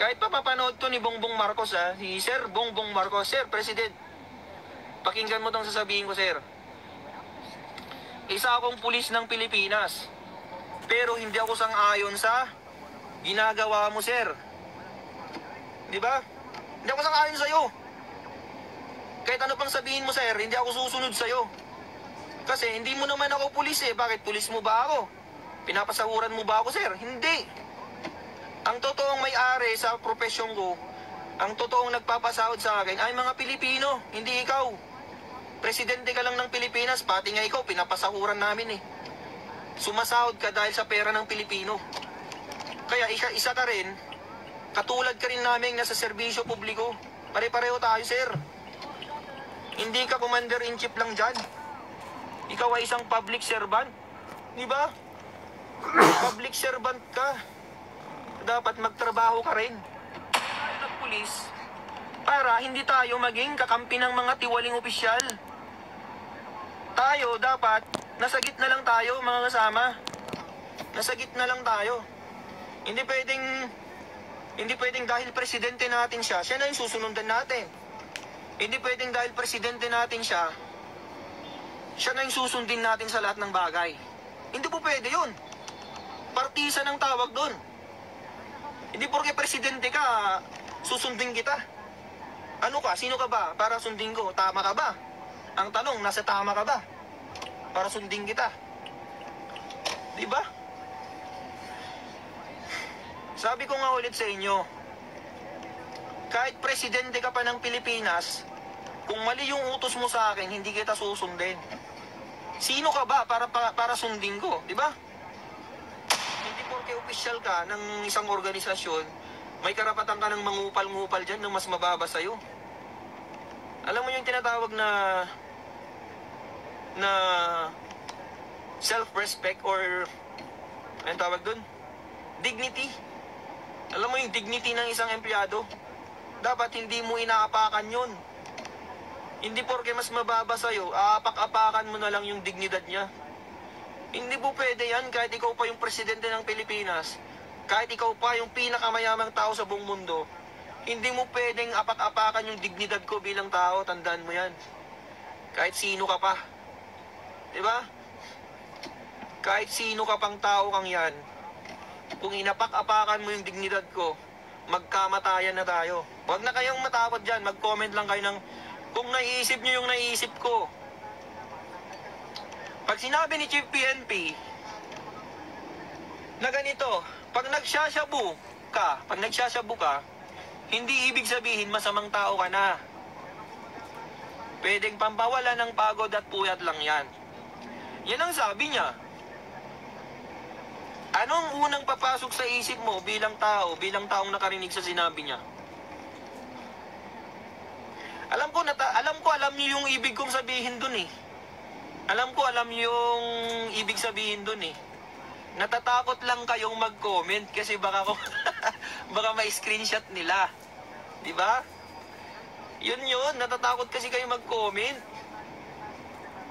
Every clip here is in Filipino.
Kahit pa papanood to ni Bongbong Marcos, si Sir Bongbong Marcos, Sir President, pakinggan mo tong sasabihin ko, Sir. Isa akong pulis ng Pilipinas, pero hindi ako sang-ayon sa ginagawa mo, Sir. Di ba? Hindi ako sang-ayon sa'yo. Kahit ano pang sabihin mo, Sir, hindi ako susunod sa'yo. Kasi hindi mo naman ako pulis eh. Bakit? Pulis mo ba ako? Pinapasahuran mo ba ako, Sir? Hindi. Ang totoong may-ari sa profesyon ko, ang totoong nagpapasahod sa akin ay mga Pilipino, hindi ikaw. Presidente ka lang ng Pilipinas, pati nga ikaw, pinapasahuran namin eh. Sumasahod ka dahil sa pera ng Pilipino. Kaya isa ka rin, katulad ka rin namin nasa serbisyo publiko. Pare-pareho tayo, Sir. Hindi ka commander-in-chief lang dyan. Ikaw ay isang public servant. Di ba? Public servant ka. Dapat magtrabaho ka rin. Ng pulis, para hindi tayo maging kakampi ng mga tiwaling opisyal. Tayo dapat, nasa gitna lang tayo, mga kasama. Nasa gitna lang tayo. Hindi pwedeng dahil presidente natin siya na yung susunundan natin. Hindi pwedeng dahil presidente natin siya na yung susundin natin sa lahat ng bagay. Hindi po pwede yun. Partisan ang tawag doon. Hindi porke presidente ka, susundin kita. Ano ka? Sino ka ba? Para sundin ko. Tama ka ba? Ang tanong, nasa tama ka ba? Para sundin kita. Di ba? Sabi ko nga ulit sa inyo, kahit presidente ka pa ng Pilipinas, kung mali yung utos mo sa akin, hindi kita susundin. Sino ka ba para sundin ko? Di ba? Hindi porke opisyal ka ng isang organisasyon, may karapatan ka ng mangupal-ngupal dyan ng mas mababa sa'yo. Alam mo yung tinatawag na self-respect or anong tawag dun? Dignity. Alam mo yung dignity ng isang empleyado? Dapat hindi mo inaapakan yun. Hindi porke mas mababa sa'yo, aapak-apakan mo na lang yung dignidad niya. Hindi po pwede yan kahit ikaw pa yung presidente ng Pilipinas, kahit ikaw pa yung pinakamayamang tao sa buong mundo, hindi mo pwedeng apak-apakan yung dignidad ko bilang tao, tandaan mo yan. Kahit sino ka pa. Diba? Kahit sino ka pang tao kang yan, kung inapak-apakan mo yung dignidad ko, magkamatayan na tayo. Huwag na kayong matakot dyan, mag-comment lang kayo ng kung naiisip nyo yung naiisip ko. Pag sinabi ni Chief PNP na ganito, pag nagsasyabu ka, hindi ibig sabihin masamang tao ka na. Pwedeng pampawala ng pagod at puyat lang yan. Yan ang sabi niya. Anong unang papasok sa isip mo bilang taong nakarinig sa sinabi niya? Alam niyo yung ibig kong sabihin dun eh. Alam niyo yung ibig sabihin dun eh. Natatakot lang kayong mag-comment kasi baka ma-screenshot nila. Di ba? Yun, natatakot kasi kayo mag-comment.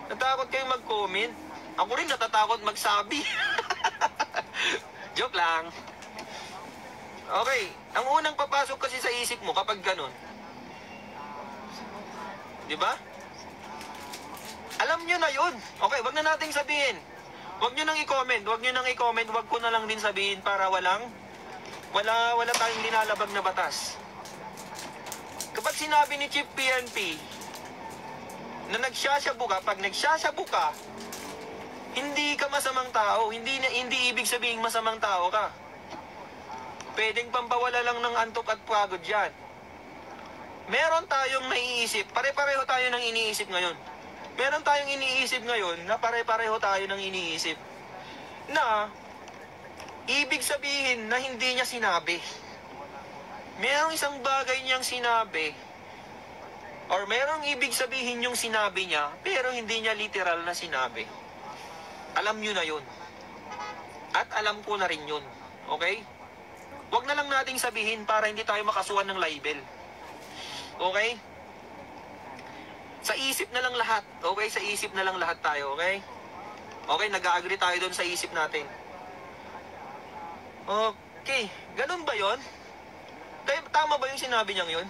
Natatakot kayong mag-comment. Ako rin natatakot magsabi. Joke lang. Okay, ang unang papasok kasi sa isip mo kapag ganun, di ba? Alam nyo na yun. Okay, wag na nating sabihin. Wag nyo nang i-comment. Wag ko na lang din sabihin para wala tayong linalabag na batas. Kapag sinabi ni Chief PNP na pag nagsasyabu ka, hindi ka masamang tao. Hindi ibig sabihin masamang tao ka. Pwedeng pampawala lang ng antok at pagod yan. Meron tayong naiisip. Pare-pareho tayo ng iniisip ngayon. Meron tayong iniisip ngayon na pare-pareho tayo ng iniisip. Na ibig sabihin na hindi niya sinabi. Merong isang bagay niyang sinabi or merong ibig sabihin yung sinabi niya pero hindi niya literal na sinabi. Alam niyo na yun. At alam ko na rin yun. Okay? Huwag na lang nating sabihin para hindi tayo makasuhan ng libel. Okay? Sa isip na lang lahat. Okay? Sa isip na lang lahat tayo. Okay? Okay, nag-agree tayo doon sa isip natin. Okay. Ganun ba yon? Tama ba yung sinabi niyang yun?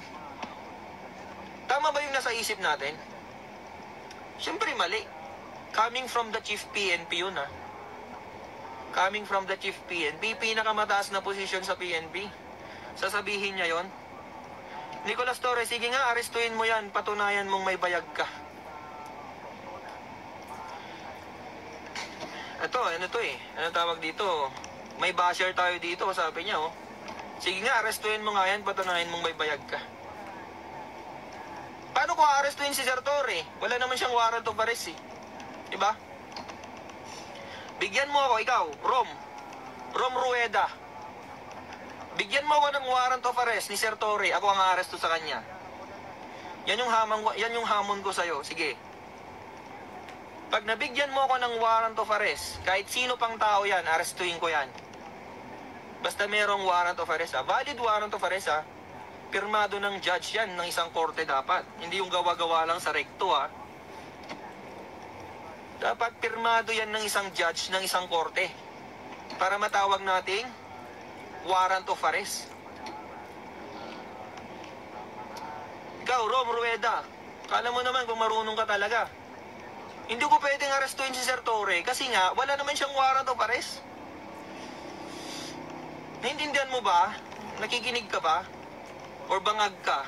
Tama ba yung nasa isip natin? Siyempre mali. Coming from the Chief PNP yun, ha? Coming from the Chief PNP, pinakamataas na posisyon sa PNP. Sasabihin niya yon. Nicolas Torres, sige nga, arestuin mo yan, patunayan mong may bayag ka. Ito, ano to eh? Ano tawag dito? May basher tayo dito, sabi niya, oh. Sige nga, arestuin mo nga yan, patunayan mong may bayag ka. Paano ko aarestuin si Sir Torre? Wala naman siyang warrant of arrest, eh. Diba? Bigyan mo ako, ikaw, Rom Rueda. Bigyan mo ako ng warrant of arrest ni Sir Torre, ako ang aaresto sa kanya. Yan yung hamon ko sa'yo, sige. Pag nabigyan mo ako ng warrant of arrest, kahit sino pang tao yan, arestuin ko yan. Basta merong warrant of arrest, ha? Valid warrant of arrest, ha? Pirmado ng judge yan, ng isang korte dapat. Hindi yung gawa-gawa lang sa rekto, ha? Dapat pirmado yan ng isang judge, ng isang korte. Para matawag nating warrant of arrest. Ikaw, Rom Rueda, kala mo naman kung marunong ka talaga. Hindi ko pwedeng arestuin si Sir Torre kasi nga, wala naman siyang warrant of arrest. Naintindihan mo ba? Nakikinig ka ba? Or bangag ka?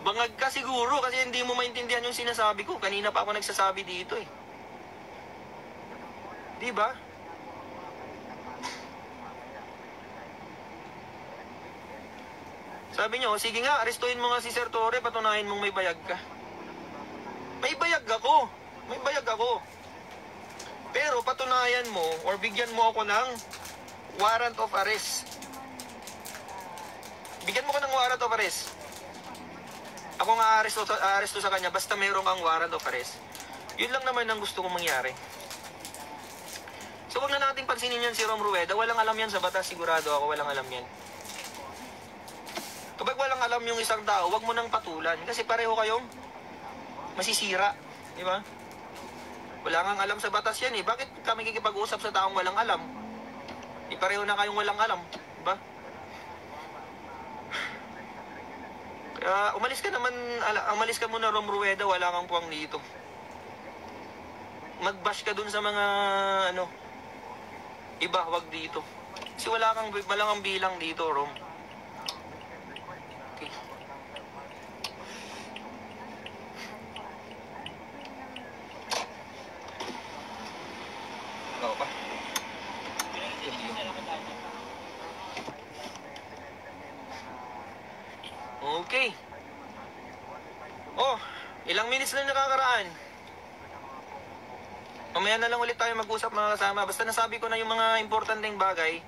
Bangag ka siguro kasi hindi mo maintindihan yung sinasabi ko. Kanina pa ako nagsasabi dito eh. Diba? Sabi niyo, sige nga, arestuin mo nga si Sir Torre, patunayan mong may bayag ka. May bayag ako. May bayag ako. Pero patunayan mo or bigyan mo ako ng warrant of arrest. Bigyan mo ko ng warrant of arrest. Ako nga aresto sa kanya basta mayroong kang warrant of arrest. Yun lang naman ang gusto kong mangyari. So wag na nating pansinin yan si Rom Rueda. Walang alam yan sa batas, sigurado ako walang alam yan. Kapag walang alam yung isang tao, wag mo nang patulan. Kasi pareho kayong masisira. Di ba? Wala nang alam sa batas yan eh. Bakit kami kikipag-usap sa taong walang alam? Di pareho na kayong walang alam. Di ba? Umalis ka muna, Rom Rueda, wala kang puwang dito. Mag-bash ka dun sa mga, iba, wag dito. Kasi wala kang bilang dito, Rom. Okay. Ikaw pa. Okay. Oh, ilang minutes na nakakaraan. Mamaya na lang ulit tayo mag-usap mga kasama. Basta nasabi ko na yung mga importanteng bagay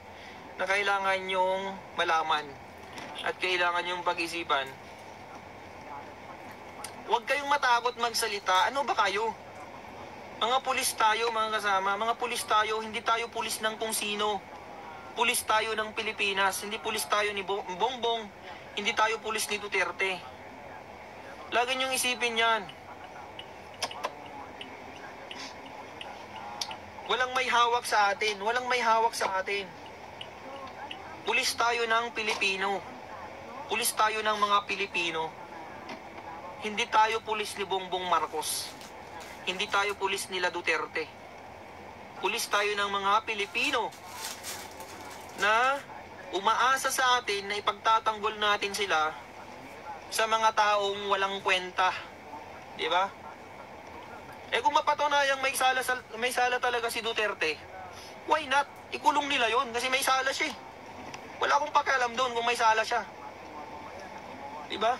na kailangan yung malaman at kailangan yung pag-isipan. Huwag kayong matakot magsalita. Ano ba kayo? Mga pulis tayo mga kasama. Mga pulis tayo, hindi tayo pulis ng kung sino. Pulis tayo ng Pilipinas. Hindi pulis tayo ni Bongbong. Hindi tayo pulis ni Duterte. Lagi niyong isipin yan. Walang may hawak sa atin. Walang may hawak sa atin. Pulis tayo ng Pilipino. Pulis tayo ng mga Pilipino. Hindi tayo pulis ni Bongbong Marcos. Hindi tayo pulis nila Duterte. Pulis tayo ng mga Pilipino na umaasa sa atin na ipagtatanggol natin sila sa mga taong walang kwenta. Di ba? Eh kung mapatunayang may sala talaga si Duterte, why not? Ikulong nila yon kasi may sala siya. Wala akong pakialam doon kung may sala siya. Di ba?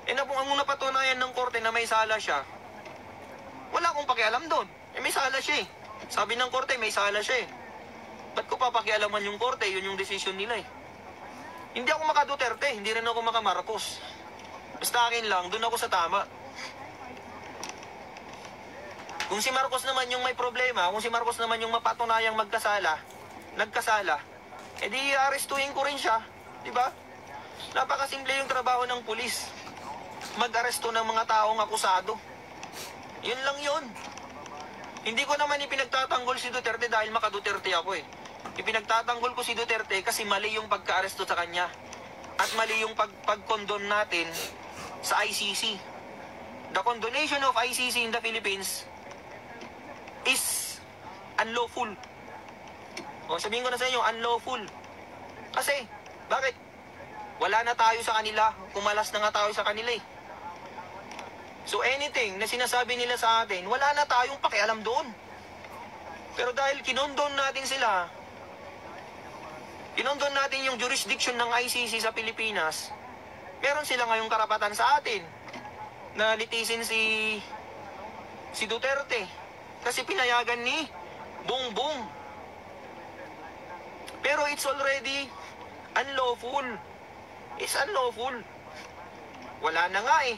Eh na kung ang napatunayan ng korte na may sala siya, wala akong pakialam doon. Eh may sala siya. Sabi ng korte may sala siya. Ba't ko papakialaman yung korte? Yun yung decision nila eh. Hindi ako maka-Duterte, hindi rin ako maka-Marcos. Basta akin lang, doon ako sa tama. Kung si Marcos naman yung may problema, kung si Marcos naman yung mapatunayang nagkasala, edi arestuhin ko rin siya. Diba? Napakasimple yung trabaho ng pulis. Mag-aresto ng mga taong akusado. Yun lang yun. Hindi ko naman ipinagtatanggol si Duterte dahil maka-Duterte ako eh. Ipinagtatanggol ko si Duterte kasi mali yung pagka-aresto sa kanya. At mali yung pag-condone natin sa ICC. The condonation of ICC in the Philippines is unlawful. O, sabihin ko na sa inyo, unlawful. Kasi, bakit? Wala na tayo sa kanila. Kumalas na nga tayo sa kanila eh. So anything na sinasabi nila sa atin, wala na tayong pakialam doon. Pero dahil kinondon natin sila, kinondon natin yung jurisdiction ng ICC sa Pilipinas, meron sila ngayong karapatan sa atin na litisin si Duterte kasi pinayagan ni Bongbong. Pero it's already unlawful. It's unlawful. Wala na nga eh.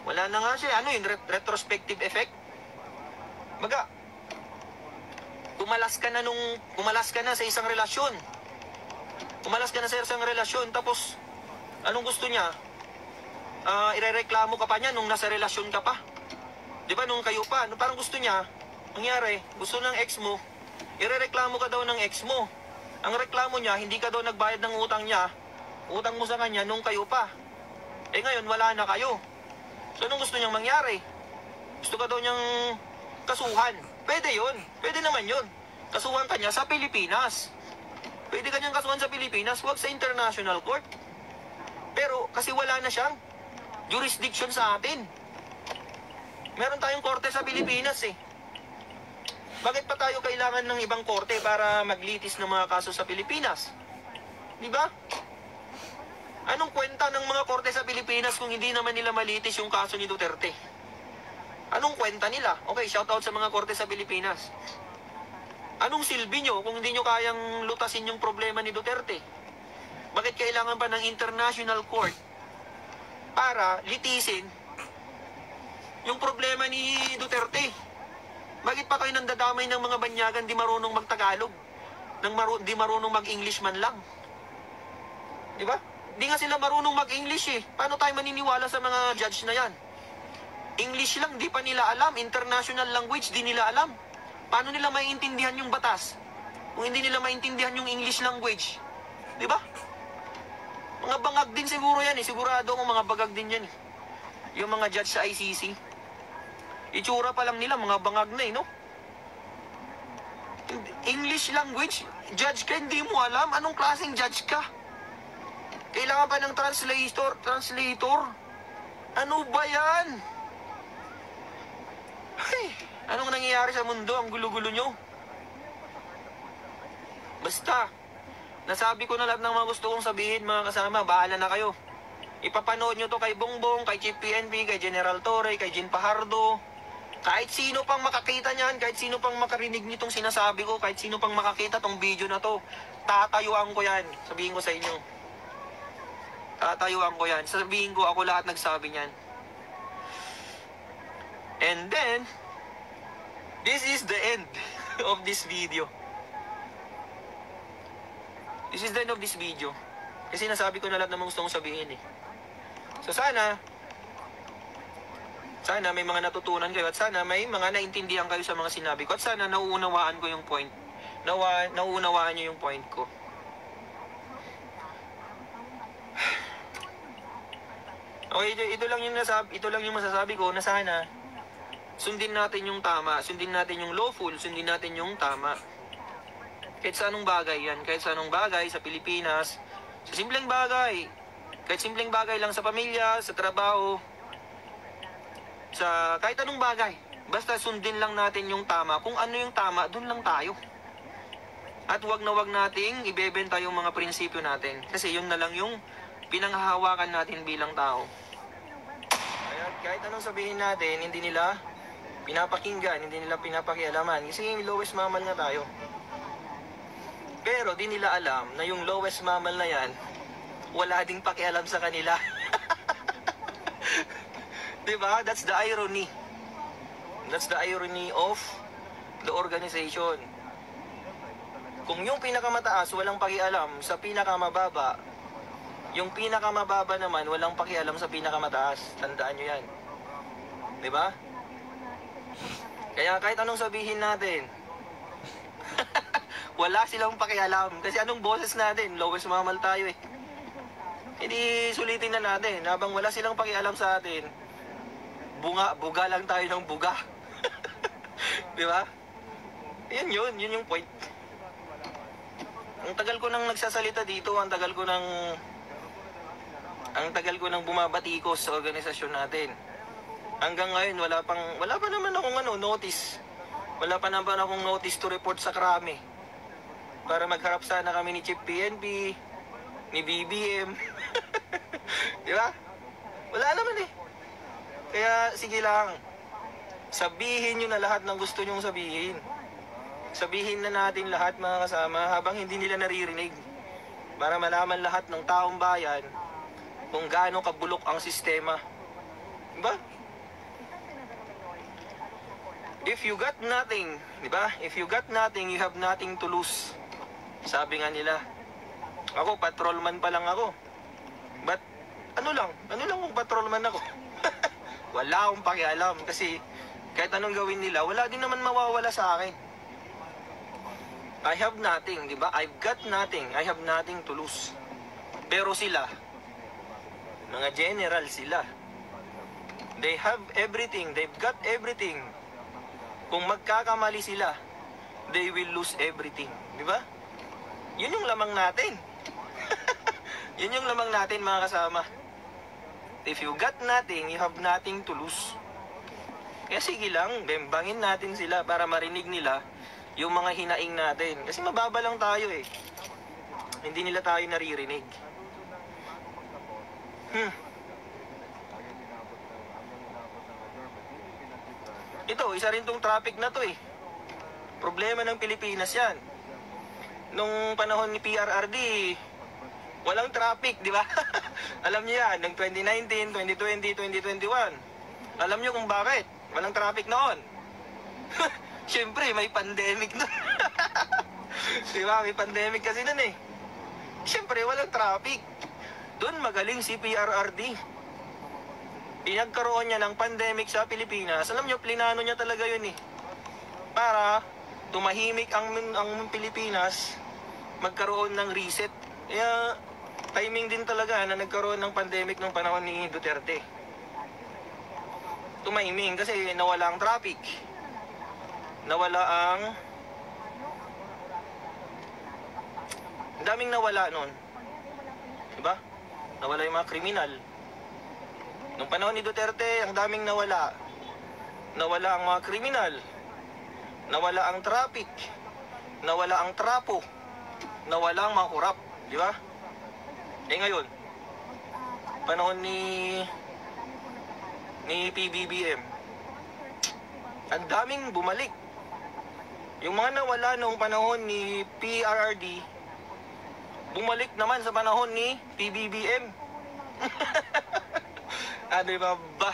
Wala na nga siya. Ano yun? Retrospective effect? Baga, kumalas ka na sa isang relasyon. Kumalas ka na sa isang relasyon, tapos, anong gusto niya? Irereklamo ka pa niya nung nasa relasyon ka pa. Di ba, nung kayo pa, parang gusto niya, nangyari, gusto ng ex mo, irereklamo ka daw ng ex mo. Ang reklamo niya, hindi ka daw nagbayad ng utang niya, utang mo sa kanya nung kayo pa. Eh ngayon, wala na kayo. So, anong gusto niyang mangyari? Gusto ka daw niyang kasuhan. Pwede yun. Pwede naman yun. Kasuhan ka niya sa Pilipinas. Pwede ka niyang kasuhan sa Pilipinas, huwag sa international court. Pero, kasi wala na siyang jurisdiction sa atin. Meron tayong korte sa Pilipinas eh. Bakit pa tayo kailangan ng ibang korte para maglitis ng mga kaso sa Pilipinas? Di ba? Anong kwenta ng mga korte sa Pilipinas kung hindi naman nila malitis yung kaso ni Duterte? Anong kwenta nila? Okay, shoutout sa mga korte sa Pilipinas. Anong silbi nyo kung hindi nyo kayang lutasin yung problema ni Duterte? Bakit kailangan pa ng international court para litisin yung problema ni Duterte? Bakit pa kayo nandadamay ng mga banyagan di marunong magtagalog? Di marunong mag-English man lang? Di ba? Di nga sila marunong mag-English eh. Paano tayo maniniwala sa mga judge na yan? English lang, di pa nila alam. International language, di nila alam. Paano nila maiintindihan yung batas? Kung hindi nila maintindihan yung English language. Di ba? Mga bangag din siguro yan eh. Sigurado kung mga bagag din yan eh. Yung mga judge sa ICC. Itsura pa lang nila, mga bangag na eh, no? English language, judge ka, hindi mo alam. Anong klaseng judge ka? Kailangan pa ng translator? Ano ba yan? Ay, anong nangyayari sa mundo? Ang gulo-gulo nyo. Basta, nasabi ko na lahat ng mga gusto kong sabihin, mga kasama. Bahala na kayo. Ipapanood nyo to kay Bongbong, kay Chief PNP, kay General Torre, kay Jean Fajardo. Kahit sino pang makakita niyan, kahit sino pang makarinig nitong sinasabi ko, kahit sino pang makakita tong video na to, tatayuan ko yan. Sabihin ko sa inyo. Tatayuan ko yan. Sabihin ko, ako lahat nagsabi niyan. And then, this is the end of this video. This is the end of this video. Kasi nasabi ko na lahat ng mga gusto kong sabihin eh. So sana may mga natutunan kayo at sana may mga naintindihan kayo sa mga sinabi ko at sana nauunawaan ko yung point. Nauunawaan nyo yung point ko. Okay, ito lang yung masasabi ko na sana sundin natin yung tama, sundin natin yung lawful, sundin natin yung tama. Kahit sa anong bagay yan, kahit sa anong bagay sa Pilipinas, sa simpleng bagay, kahit simpleng bagay lang sa pamilya, sa trabaho, sa kahit anong bagay. Basta sundin lang natin yung tama. Kung ano yung tama, dun lang tayo. At wag nating ibebenta yung mga prinsipyo natin. Kasi yun na lang yung pinanghahawakan natin bilang tao. Kaya kahit anong sabihin natin, hindi nila pinapakinggan, hindi nila pinapakialaman. Kasi lowest mammal na tayo. Pero di nila alam na yung lowest mammal na yan, wala ding pakialam sa kanila. Diba? That's the irony. That's the irony of the organization. Kung yung pinakamataas walang pakialam sa pinakamababa, yung pinakamababa naman walang pakialam sa pinakamataas. Tandaan nyo yan. Diba? Kaya kahit anong sabihin natin, Wala silang pakialam. Kasi anong boses natin? Lowest mamal tayo eh. Hindi sulitin na natin. Habang wala silang pakialam sa atin, buga lang tayo ng buga. Di ba? Yun yung point. Ang tagal ko nang nagsasalita dito, ang tagal ko nang bumabatikos sa organisasyon natin. Hanggang ngayon wala pa naman akong notice. Wala pa naman akong notice to report sa krami. Para magharap sana kami ni Chief PNP, ni BBM. Di ba? Wala naman eh. Kaya sige lang. Sabihin nyo na lahat ng gusto nyong sabihin. Sabihin na natin lahat mga kasama habang hindi nila naririnig. Para malaman lahat ng taong bayan kung gaano kabulok ang sistema. Diba? If you got nothing, diba? If you got nothing, you have nothing to lose. Sabi nga nila. Ako, patrolman pa lang ako. But, ano lang kung patrolman ako. Wala akong pakialam kasi kahit anong gawin nila, wala din naman mawawala sa akin. I have nothing, di ba? I've got nothing. I have nothing to lose. Pero sila, mga general sila, they have everything. They've got everything. Kung magkakamali sila, they will lose everything. Di ba? Yun yung lamang natin. Yun yung lamang natin mga kasama. If you got nothing, you have nothing to lose. Kaya sige lang, bembangin natin sila para marinig nila yung mga hinaing natin. Kasi mababa lang tayo eh. Hindi nila tayo naririnig. Ito, isa rin tong traffic na to eh. Problema ng Pilipinas yan. Nung panahon ni PRRD, walang traffic, di ba? Alam niyo yan, ng 2019, 2020, 2021. Alam niyo kung bakit? Walang traffic noon. Siyempre, may pandemic noon. Di ba? May pandemic kasi noon eh. Siyempre, walang traffic. Doon magaling si PRRD. Pinagkaroon niya ng pandemic sa Pilipinas. Alam niyo, plinano niya talaga yun eh. Para tumahimik ang Pilipinas, magkaroon ng reset. Kaya timing din talaga na nagkaroon ng pandemic nung panahon ni Duterte. Tumahimik kasi nawala ang traffic. Nawala ang daming nawala nun. Diba? Nawala yung mga kriminal. Nung panahon ni Duterte, ang daming nawala. Nawala ang mga kriminal. Nawala ang traffic. Nawala ang trapo. Nawala ang mga kurap. Di ba? Eh ngayon, panahon ni PBBM, ang daming bumalik. Yung mga nawala noong panahon ni PRRD, bumalik naman sa panahon ni PBBM. Di ba ba?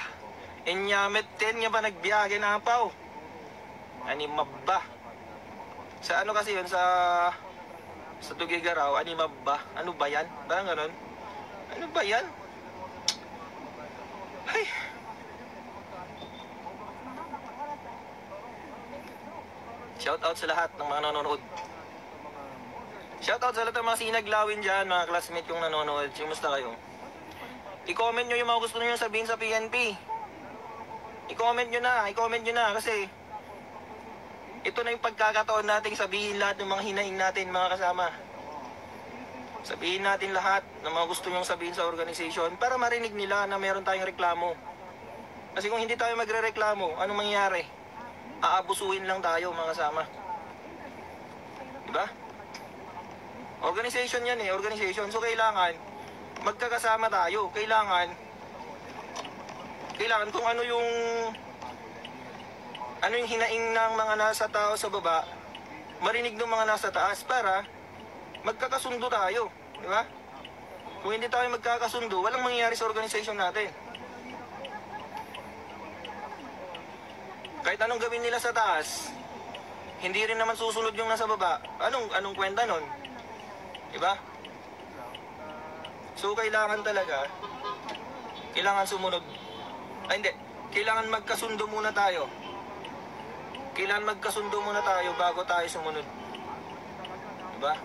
Inyamet 10 nga ba nagbiyahe na paw? Ani mabba. Sa ano kasi yun, sa Tugigaraw, ani mabba. Ano ba yan? Parang ganon. Ano ba yan? Ay. Shout out sa lahat ng mga nanonood. Shout out sa lahat ng mga sinaglawin dyan, mga classmate yung nanonood. Kumusta kayo? I-comment nyo yung mga gusto nyo sabihin sa PNP. I-comment nyo na kasi ito na yung pagkakataon nating sabihin lahat ng mga hinaing natin mga kasama. Sabihin natin lahat ng mga gusto nyong sabihin sa organization para marinig nila na meron tayong reklamo. Kasi kung hindi tayo magre-reklamo, anong mangyayari? Aabusuhin lang tayo mga kasama. Diba? Organization yan eh, organization. So kailangan magkakasama tayo. Kailangan kung ano yung hinaing ng mga nasa tao sa baba, marinig ng mga nasa taas para magkakasundo tayo. Di ba? Kung hindi tayo magkakasundo, walang mangyayari sa organization natin. Kahit anong gawin nila sa taas, hindi rin naman susunod yung nasa baba. Anong kwenta nun? Di ba? So kailangan talaga, kailangan sumunod. Ay hindi, kailangan magkasundo muna tayo. Kailangan magkasundo muna tayo bago tayo sumunod. Diba?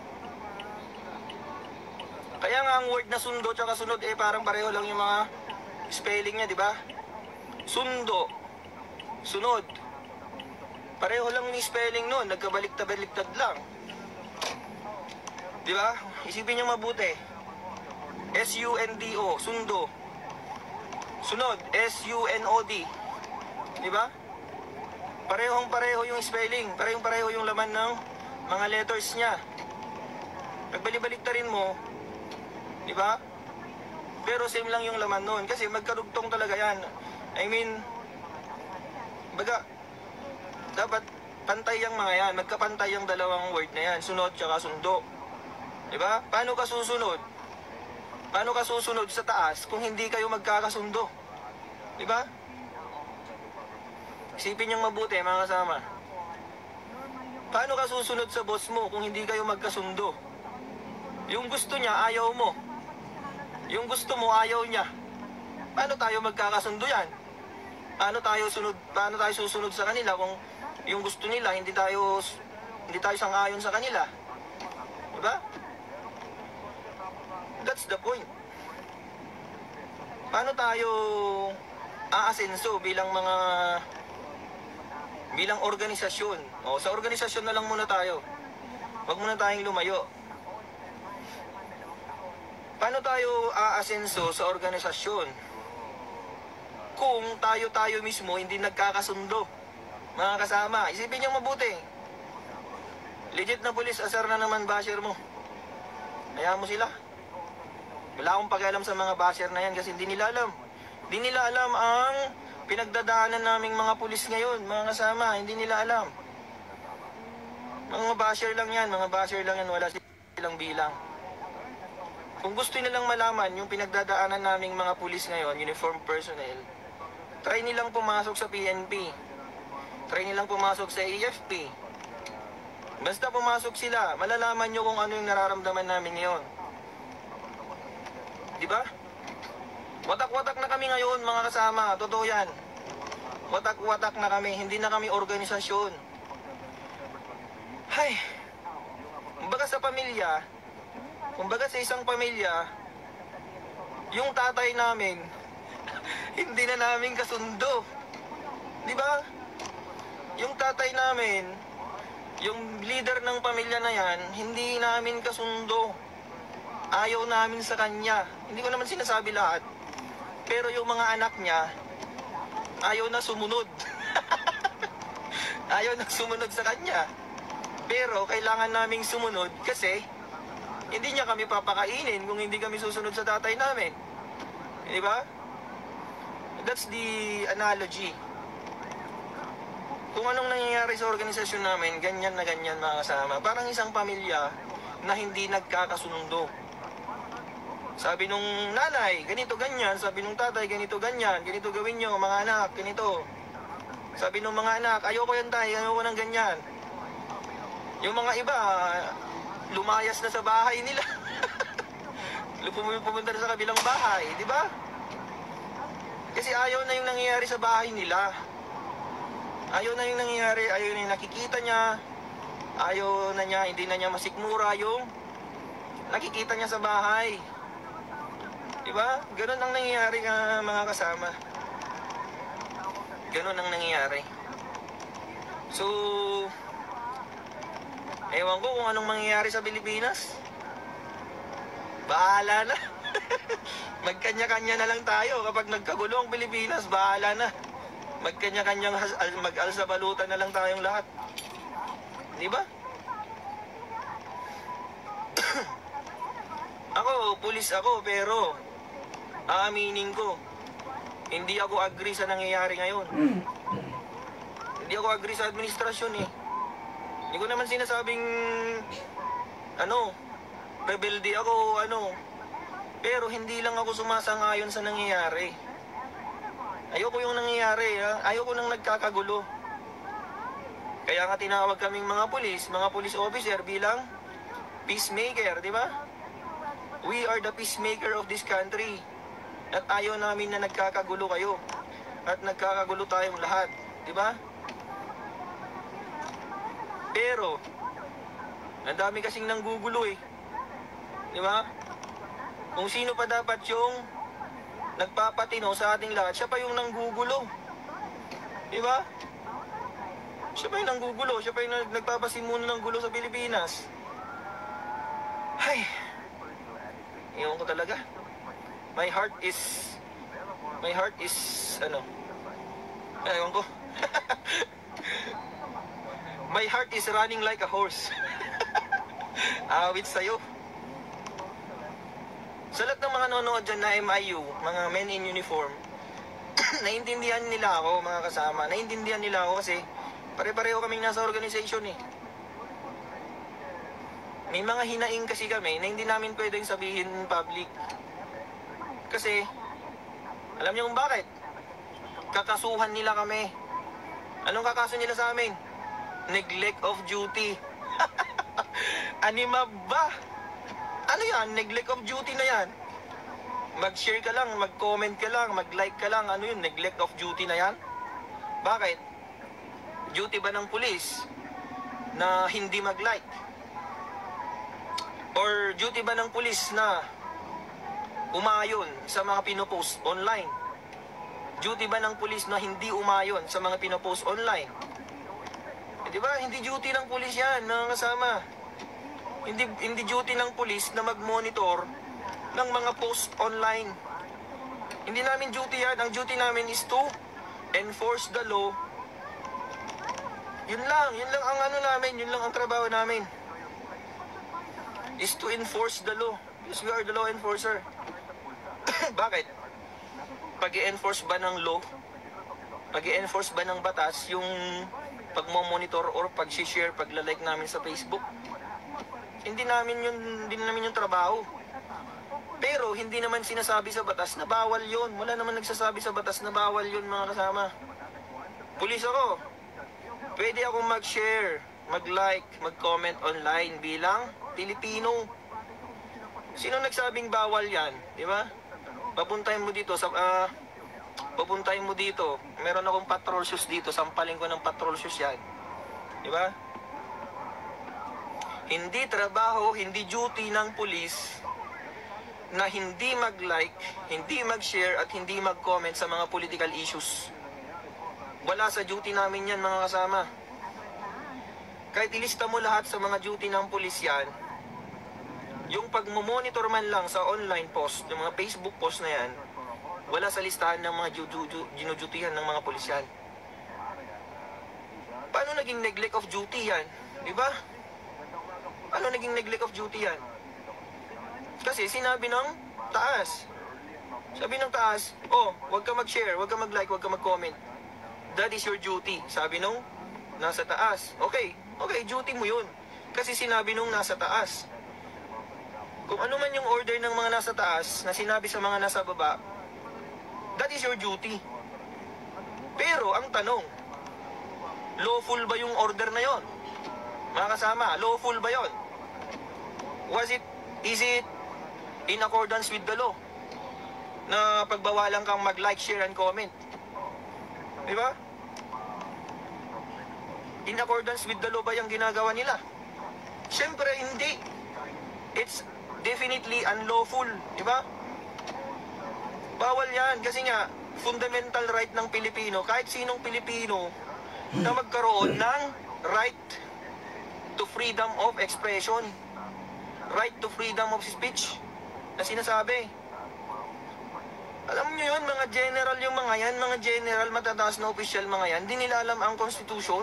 Kaya nga ang word na sundo tsaka sunod parang pareho lang yung mga spelling niya, diba? Sundo, sunod. Pareho lang yung spelling nun, nagkabaliktad-baliktad lang. Diba? Isipin niyo mabuti. S-U-N-D-O, sundo. Sunod, S-U-N-O-D. Diba? Parehong-pareho yung spelling, parehong-pareho yung laman ng mga letters niya. Nagbalik-baliktarin mo, di ba? Pero same lang yung laman nun kasi magkarugtong talaga yan. I mean, baga, dapat pantay yung mga yan, magkapantay yung dalawang word na yan, sunod tsaka sundo. Di ba? Paano ka susunod? Paano ka susunod sa taas kung hindi kayo magkakasundo? Di ba? Isipin niyong mabuti mga kasama. Paano ka susunod sa boss mo kung hindi kayo magkasundo? Yung gusto niya, ayaw mo. Yung gusto mo, ayaw niya. Paano tayo magkakasundo yan? Paano tayo susunod sa kanila kung yung gusto nila, hindi tayo sang-ayon sa kanila? Diba? That's the point. Paano tayo aasenso bilang organisasyon? O, sa organisasyon na lang muna tayo. Huwag muna tayong lumayo. Paano tayo aasenso sa organisasyon kung tayo mismo hindi nagkakasundo? Mga kasama, isipin niyo mabuti. Legit na police, asar na naman basher mo. Hayaan mo sila. Wala akong pakialam sa mga basher na yan kasi hindi nila alam. Hindi nila alam ang pinagdadaanan naming mga pulis ngayon, mga kasama, hindi nila alam. Mga basher lang yan, wala silang bilang. Kung gusto nilang malaman yung pinagdadaanan naming mga pulis ngayon, uniform personnel, try nilang pumasok sa PNP. Try nilang pumasok sa AFP. Basta pumasok sila, malalaman nyo kung ano yung nararamdaman namin ngayon. Diba? Watak-watak na kami ngayon, mga kasama. Totoo yan. Watak-watak na kami. Hindi na kami organisasyon. Hay. Kumbaga sa pamilya, kumbaga sa isang pamilya, yung tatay namin, hindi na namin kasundo. Diba? Yung tatay namin, yung leader ng pamilya na yan, hindi namin kasundo. Ayaw namin sa kanya. Hindi ko naman sinasabi lahat. Pero yung mga anak niya, ayaw na sumunod. Ayaw na sumunod sa kanya. Pero kailangan naming sumunod kasi hindi niya kami papakainin kung hindi kami susunod sa tatay namin. Di ba? That's the analogy. Kung anong nangyayari sa organisasyon namin, ganyan na ganyan mga kasama. Parang isang pamilya na hindi nagkakasundo. Sabi nung nanay, ganito ganyan. Sabi nung tatay, ganito ganyan. Ganito gawin nyo, mga anak, ganito. Sabi nung mga anak, ayoko yan tayo, ayoko ng ganyan. Yung mga iba, lumayas na sa bahay nila. Pumunta na sa kabilang bahay, di ba? Kasi ayaw na yung nangyayari sa bahay nila. Ayaw na yung nangyayari, ayaw na yung nakikita niya. Ayaw na niya, hindi na niya masikmura yung nakikita niya sa bahay. Diba? Ganun ang nangyayari mga kasama. Ganun ang nangyayari. So, ewan ko kung anong mangyayari sa Pilipinas. Bahala na. Magkanya-kanya na lang tayo. Kapag nagkagulo ang Pilipinas, bahala na. Magkanya-kanyang mag-alsabalutan na lang tayong lahat. Di ba? Ako, pulis ako, pero aaminin ko, hindi ako agree sa nangyayari ngayon. Hindi ako agree sa administrasyon eh. Hindi ko naman sinasabing rebelde ako, pero hindi lang ako sumasang-ayon sa nangyayari. Ayoko yung nangyayari, ayoko nang nagkakagulo. Kaya nga tinawag kaming mga police officer bilang peacemaker, di ba? We are the peacemaker of this country. At ayaw namin na nagkakagulo kayo. At nagkakagulo tayong lahat, di ba? Pero Ang dami kasing nanggugulo eh. Di ba? Kung sino pa dapat yung nagpapatino sa ating lahat, siya pa yung nanggugulo. Di ba? Siya pa yung nanggugulo, siya pa yung nagpapasimula ng gulo sa Pilipinas. Ay, iyon ko talaga. My heart is, ewan ko. My heart is running like a horse. Awit sa'yo. Sa lahat ng mga nanonood dyan na MIU, mga men in uniform, naiintindihan nila ako, mga kasama. Naiintindihan nila ako kasi pare-pareho kaming nasa organization eh. May mga hinaing kasi kami na hindi namin pwedeng sabihin public. Kasi, alam niyo kung bakit? Kakasuhan nila kami. Anong kakaso nila sa amin? Neglect of duty. Anima ba? Ano yan? Neglect of duty na yan. Mag-share ka lang, mag-comment ka lang, mag-like ka lang. Ano yun? Neglect of duty na yan? Bakit? Duty ba ng pulis na hindi mag-like? Or duty ba ng pulis na umayon sa mga pinopost online? Duty ba ng pulis na hindi umayon sa mga pinopost online? Di ba? Hindi duty ng pulis yan, mga kasama. Hindi duty ng pulis na mag-monitor ng mga post online. Hindi namin duty yan. Ang duty namin is to enforce the law. Yun lang ang ano namin, yun lang ang trabaho namin. Is to enforce the law. Because we are the law enforcer. Bakit? Pag-i-enforce ba ng law? Pag-i-enforce ba ng batas yung pagmo-monitor or pag-share, pagla-like namin sa Facebook? Hindi namin yung trabaho. Pero hindi naman sinasabi sa batas na bawal yun. Wala naman nagsasabi sa batas na bawal yun, mga kasama. Pulis ako. Pwede akong mag-share, mag-like, mag-comment online bilang Pilipino. Sino nagsabing bawal yan? Di ba? Papuntahin mo dito. Meron akong patrol shoes dito. Sampalin ko ng patrol shoes yan. Di ba? Hindi trabaho, hindi duty ng pulis na hindi mag-like, hindi mag-share at hindi mag-comment sa mga political issues. Wala sa duty namin yan, mga kasama. Kahit ilista mo lahat sa mga duty ng pulis yan, yung pagmomonitor man lang sa online post, yung mga Facebook post na yan, wala sa listahan ng mga ginudutihan ng mga pulis yan. Paano naging neglect of duty yan? Diba? Paano naging neglect of duty yan? Kasi sinabi ng taas. Sabi ng taas, wag ka mag-share, wag ka mag-like, wag ka mag-comment. That is your duty. Sabi nung nasa taas. Okay, duty mo yun. Kasi sinabi nung nasa taas. Kung ano man yung order ng mga nasa taas na sinabi sa mga nasa baba, that is your duty. Pero ang tanong, lawful ba yung order na yon? Mga kasama, lawful ba yon? Is it in accordance with the law na pagbawalan kang mag-like, share, and comment? Di ba? In accordance with the law ba yung ginagawa nila? Siyempre, hindi. It's definitely unlawful. Di ba? Bawal yan. Kasi nga, fundamental right ng Pilipino, kahit sinong Pilipino, na magkaroon ng right to freedom of expression, right to freedom of speech, na sinasabi. Alam nyo yun, mga general yung mga yan, mga general, matataas na official mga yan, di nila alam ang Constitution.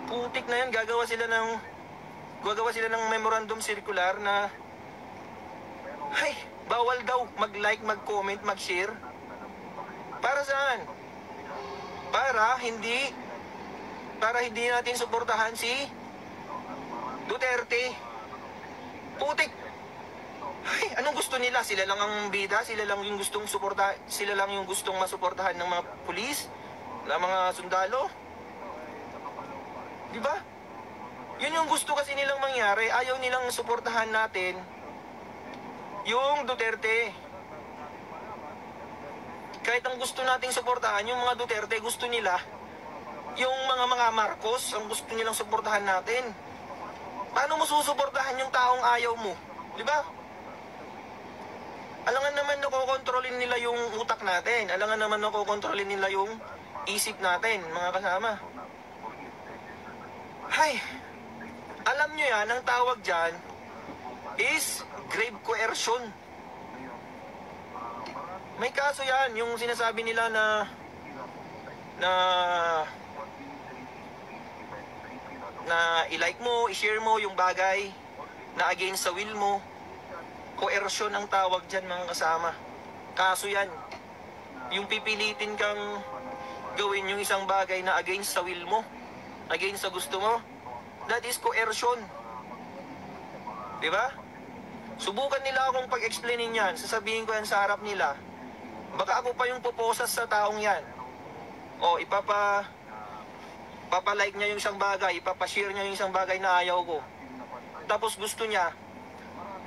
Putik na yan, gagawa sila ng memorandum circular na, bawal daw mag-like, mag-comment, mag-share. Para saan? Para hindi natin suportahan si Duterte. Putik. Anong gusto nila? Sila lang ang bida, sila lang yung gustong masuportahan ng mga pulis, ng mga sundalo. Di ba? Yun yung gusto kasi nilang mangyari. Ayaw nilang suportahan natin yung Duterte. Kahit ang gusto nating suportahan, yung mga Duterte, gusto nila yung mga Marcos, ang gusto nilang suportahan natin. Paano mo susuportahan yung taong ayaw mo? Di ba? Alangan naman nakokontrolin nila yung utak natin. Alangan naman nakokontrolin nila yung isip natin, mga kasama. Hay, alam nyo yan, ang tawag dyan is grave coercion. May kaso yan, yung sinasabi nila na i-like mo, i-share mo yung bagay na against sa will mo. Coercion ang tawag dyan, mga kasama. Kaso yan. Yung pipilitin kang gawin yung isang bagay na against sa will mo, against sa gusto mo, that is coercion. Diba? Subukan nila akong pag-explainin yan. Sasabihin ko yan sa harap nila. Baka ako pa yung puposas sa taong yan. O papalike niya yung isang bagay, ipapashare niya yung isang bagay na ayaw ko. Tapos gusto niya,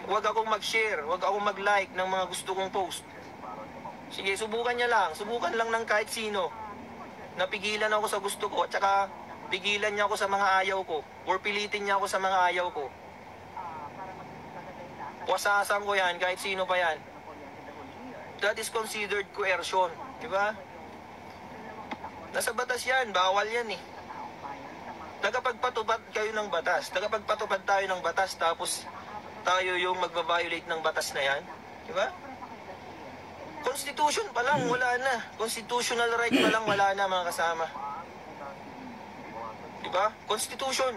huwag akong mag-share, huwag akong mag-like ng mga gusto kong post. Sige, subukan niya lang. Subukan lang ng kahit sino. Napigilan ako sa gusto ko, at saka pigilan niya ako sa mga ayaw ko. Or pilitin niya ako sa mga ayaw ko. Wasasan ko yan, kahit sino pa yan. That is considered coercion. Diba? Nasa batas yan, bawal yan eh. Tagapagpatupad kayo ng batas. Tagapagpatupad tayo ng batas, tapos tayo yung magbabiolate ng batas na yan. Diba? Constitution pa lang, wala na. Constitutional right pa lang, wala na, mga kasama. Diba? Constitution.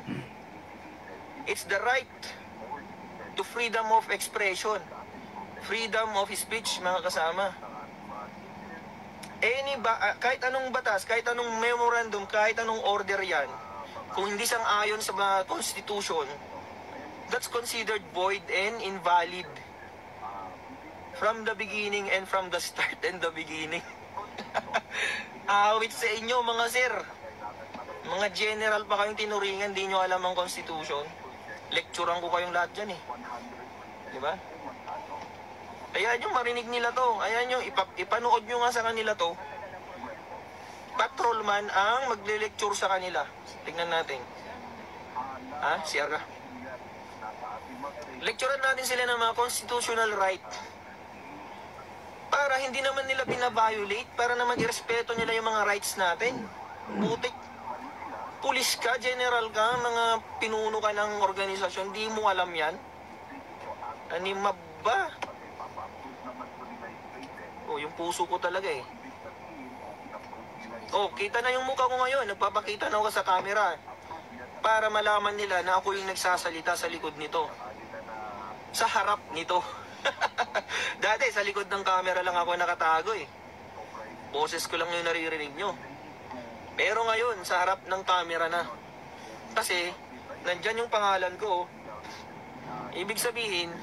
It's the right to freedom of expression. Freedom of speech, mga kasama. Kahit anong batas, kahit anong memorandum, kahit anong order yan, kung hindi sang-ayon sa mga Constitution, that's considered void and invalid. From the beginning and from the start and the beginning. Awit sa inyo, mga sir. Mga general pa kayong tinuringan, di nyo alam ang Constitution. Lecturean ko kayong lahat dyan eh. Diba? Ayan yung marinig nila to. Ayan yung ipanood nyo nga sa kanila to. Patrolman ang magle-lecture sa kanila. Tingnan natin. Ha? Siya ka. Lecturean natin sila ng mga constitutional right. Para hindi naman nila binabiolate, para naman irespeto nila yung mga rights natin. Butik. Pulis ka, general ka, mga pinuno ka ng organisasyon, di mo alam yan. Animab ba? Oh, yung puso ko talaga eh. Oh, kita na yung mukha ko ngayon. Nagpapakita na ako sa camera. Para malaman nila na ako yung nagsasalita sa likod nito. Sa harap nito. Dati, sa likod ng camera lang ako nakatago eh. Boses ko lang yung naririnig nyo. Pero ngayon, sa harap ng camera na. Kasi, nandyan yung pangalan ko. Ibig sabihin,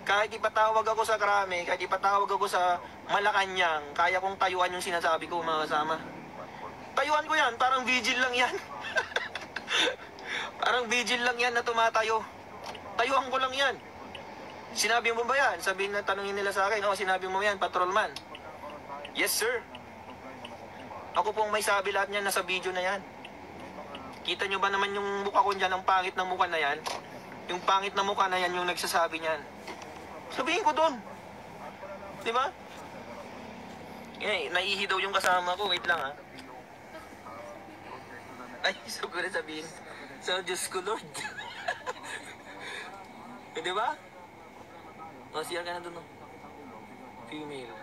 kahit ipatawag ako sa Krame, kahit ipatawag ako sa Malacanang, kaya kong tayuan yung sinasabi ko, mga kasama. Tayuan ko yan, parang vigil lang yan. Parang vigil lang yan na tumatayo. Tayuan ko lang yan. Sinabi mo ba yan? Sabihin na, tanungin nila sa akin, oh, sinabi mo yan, patrolman. Yes, sir. Ako pong may sabi lahat niyan, nasa video na yan. Kita nyo ba naman yung mukha ko dyan, ang pangit ng mukha na yan? Yung pangit na mukha na yan, yung nagsasabi niyan. Sabihin ko doon. Diba? Naihi daw yung kasama ko. Wait lang ha. Ay, so ko na sabihin. So, Diyos ko Lord. Diba? O, siya ka na doon. Female.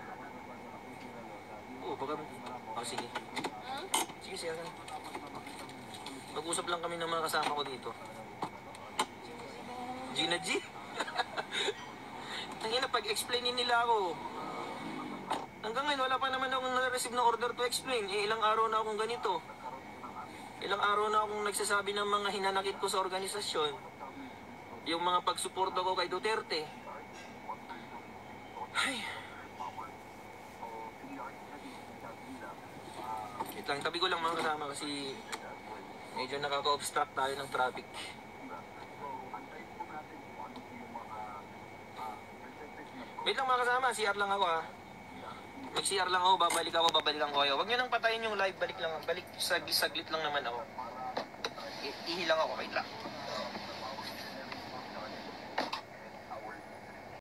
Oo, baka... O, sige. Sige, siya ka na. Mag-usap lang kami ng mga kasama ko dito. Gina G? Ang ina, pag-explainin nila ako. Hanggang ngayon, wala pa naman akong na-receive na order to explain. Ilang araw na akong ganito. Ilang araw na akong nagsasabi ng mga hinanakit ko sa organisasyon. Yung mga pagsuporta ko kay Duterte. Ay. Ito lang, tabi ko lang mga kasama kasi medyo nakaka-obstruct tayo ng traffic. Wait lang mga kasama, CR lang ako ha. Mag-CR lang ako, babalikan ko kayo. Huwag nyo nang patayin yung live, balik saglit lang naman ako. Ihi lang ako, wait lang.